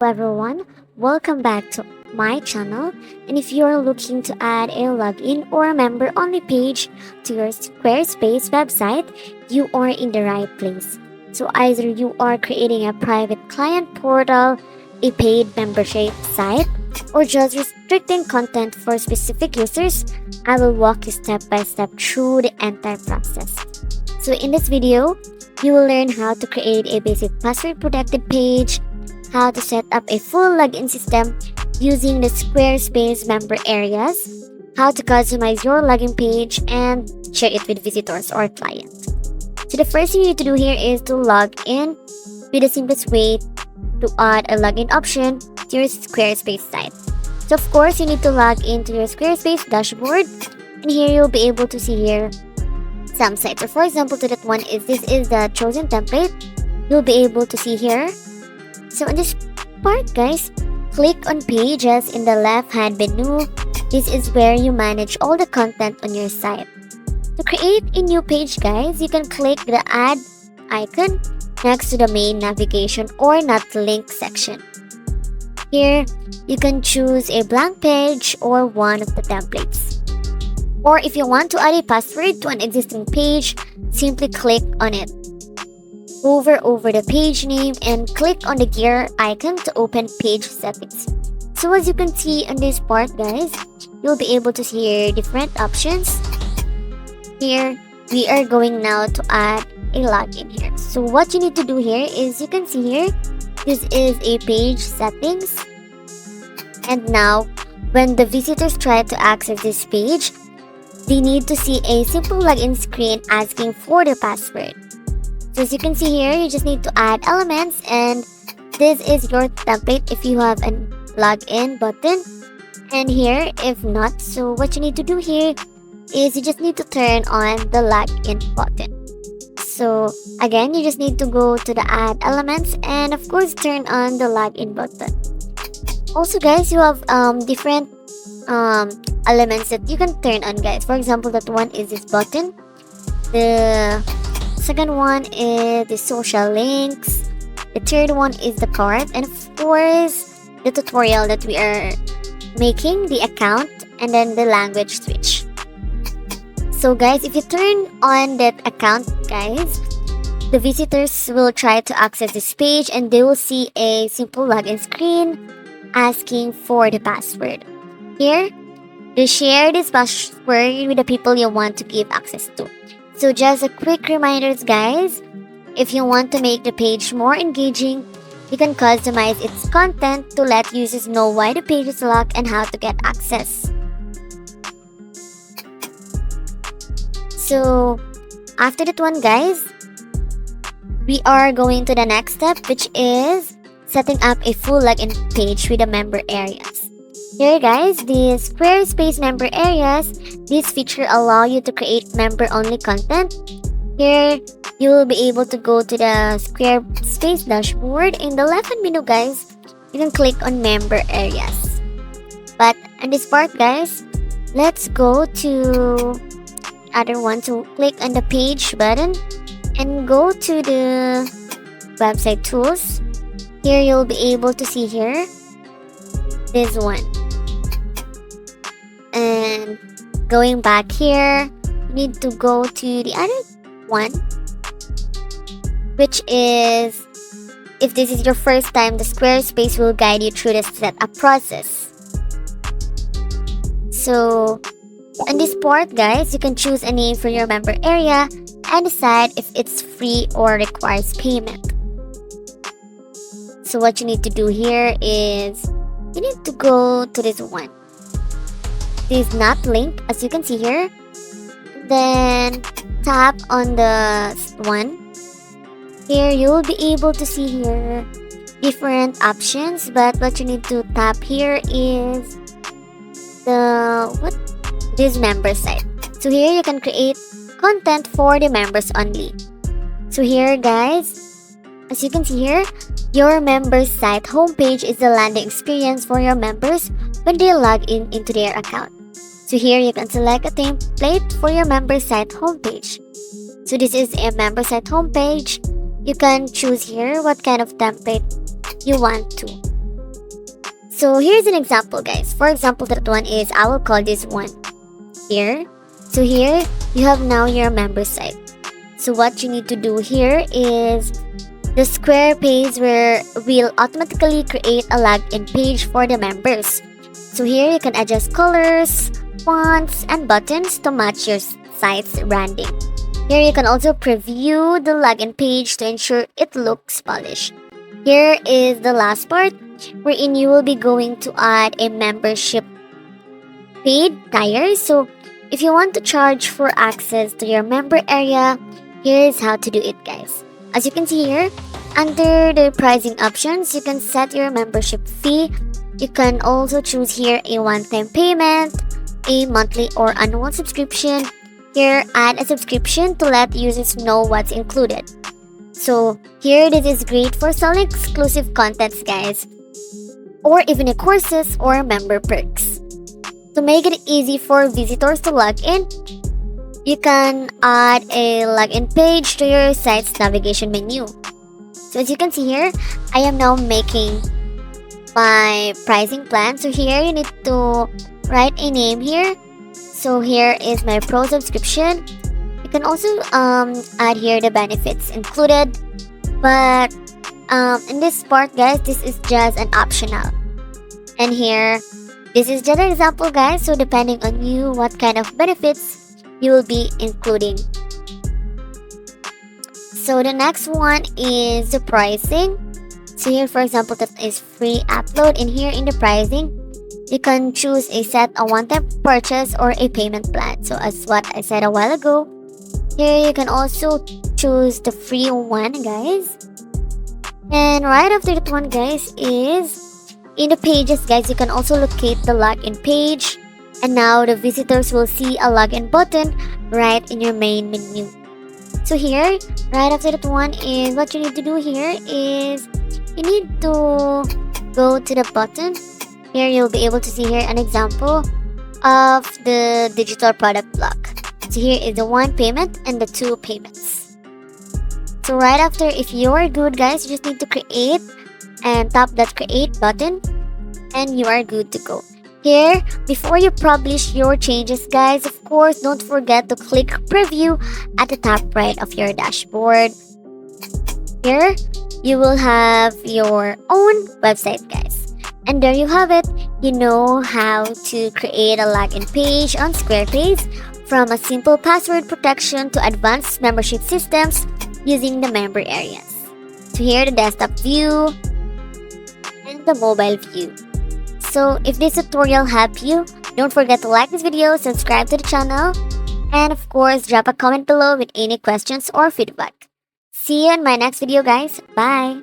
Hello everyone, welcome back to my channel. And if you're looking to add a login or a member only page to your Squarespace website, you are in the right place. So either you are creating a private client portal, a paid membership site, or just restricting content for specific users, I will walk you step by step through the entire process. So in this video, you will learn how to create a basic password protected page, how to set up a full login system using the Squarespace member areas, how to customize your login page, and share it with visitors or clients. So the first thing you need to do here is to log in with the simplest way to add a login option to your Squarespace site. So of course, you need to log into your Squarespace dashboard, and here you'll be able to see here some sites. So for example, to that one is this is the chosen template. You'll be able to see here. So in this part, guys, click on pages in the left hand menu. This is where you manage all the content on your site. To create a new page, guys, you can click the add icon next to the main navigation or not link section. Here, you can choose a blank page or one of the templates. Or if you want to add a password to an existing page, simply click on it. Hover over the page name and click on the gear icon to open page settings. So as you can see on this part, guys, you'll be able to see here different options. Here, we are going now to add a login here. So what you need to do here is you can see here, this is a page settings. And now, when the visitors try to access this page, they need to see a simple login screen asking for the password. So as you can see here, you just need to add elements, and this is your template if you have a login button, and here if not. So what you need to do here is you just need to turn on the login button. So again, you just need to go to the add elements and of course turn on the login button. Also guys, you have different elements that you can turn on, guys. For example, that one is this button. The second one is the social links. The third one is the card, and of course the tutorial that we are making, the account, and then the language switch. So guys, if you turn on that account, guys, the visitors will try to access this page and they will see a simple login screen asking for the password. Here, you share this password with the people you want to give access to. So just a quick reminders, guys, if you want to make the page more engaging, you can customize its content to let users know why the page is locked and how to get access. So after that one, guys, we are going to the next step, which is setting up a full login page with the member areas. Here guys, the Squarespace member areas, this feature allow you to create member-only content. Here, you will be able to go to the Squarespace dashboard. In the left-hand menu, guys, you can click on member areas. But in this part, guys, let's go to other one. So click on the page button and go to the website tools. Here, you'll be able to see here this one. And going back here, you need to go to the other one, which is, if this is your first time, the Squarespace will guide you through the setup process. So on this part, guys, you can choose a name for your member area and decide if it's free or requires payment. So what you need to do here is you need to go to this one. This is not linked, as you can see here. Then tap on the one. Here you will be able to see here different options, but what you need to tap here is this member site. So here you can create content for the members only. So here guys, as you can see here, your members site homepage is the landing experience for your members when they log in into their account. So here you can select a template for your member site homepage. So this is a member site homepage. You can choose here what kind of template you want to. So here's an example, guys. For example, that one is, I will call this one here. So here you have now your member site. So what you need to do here is the Squarespace will automatically create a login page for the members. So here you can adjust colors, fonts, and buttons to match your site's branding. Here you can also preview the login page to ensure it looks polished. Here is the last part wherein you will be going to add a membership paid tier. So if you want to charge for access to your member area, here's how to do it, guys. As you can see here, under the pricing options, you can set your membership fee. You can also choose here a one-time payment, a monthly or annual subscription. Here, add a subscription to let users know what's included. So here, this is great for selling exclusive contents, guys, or even courses or member perks. To make it easy for visitors to log in, you can add a login page to your site's navigation menu. So as you can see here, I am now making my pricing plan. So here you need to write a name here. So here is my pro subscription. You can also add here the benefits included, but in this part, guys, this is just an optional. And here, this is just an example, guys. So depending on you, what kind of benefits you will be including. So the next one is the pricing. So here, for example, that is free upload. And here in the pricing, you can choose a one-time purchase or a payment plan. So as what I said a while ago, here you can also choose the free one, guys. And right after that one, guys, is in the pages, guys, you can also locate the login page. And now the visitors will see a login button right in your main menu. So here, right after that one is what you need to do here is you need to go to the button. Here you'll be able to see here an example of the digital product block. So here is the one payment and the two payments. So right after, if you are good, guys, you just need to create and tap that create button and you are good to go. Here, before you publish your changes, guys, of course, don't forget to click preview at the top right of your dashboard. Here, you will have your own website, guys. And there you have it. You know how to create a login page on Squarespace, from a simple password protection to advanced membership systems using the member areas. So here, the desktop view and the mobile view. So if this tutorial helped you, don't forget to like this video, subscribe to the channel, and of course, drop a comment below with any questions or feedback. See you in my next video, guys. Bye!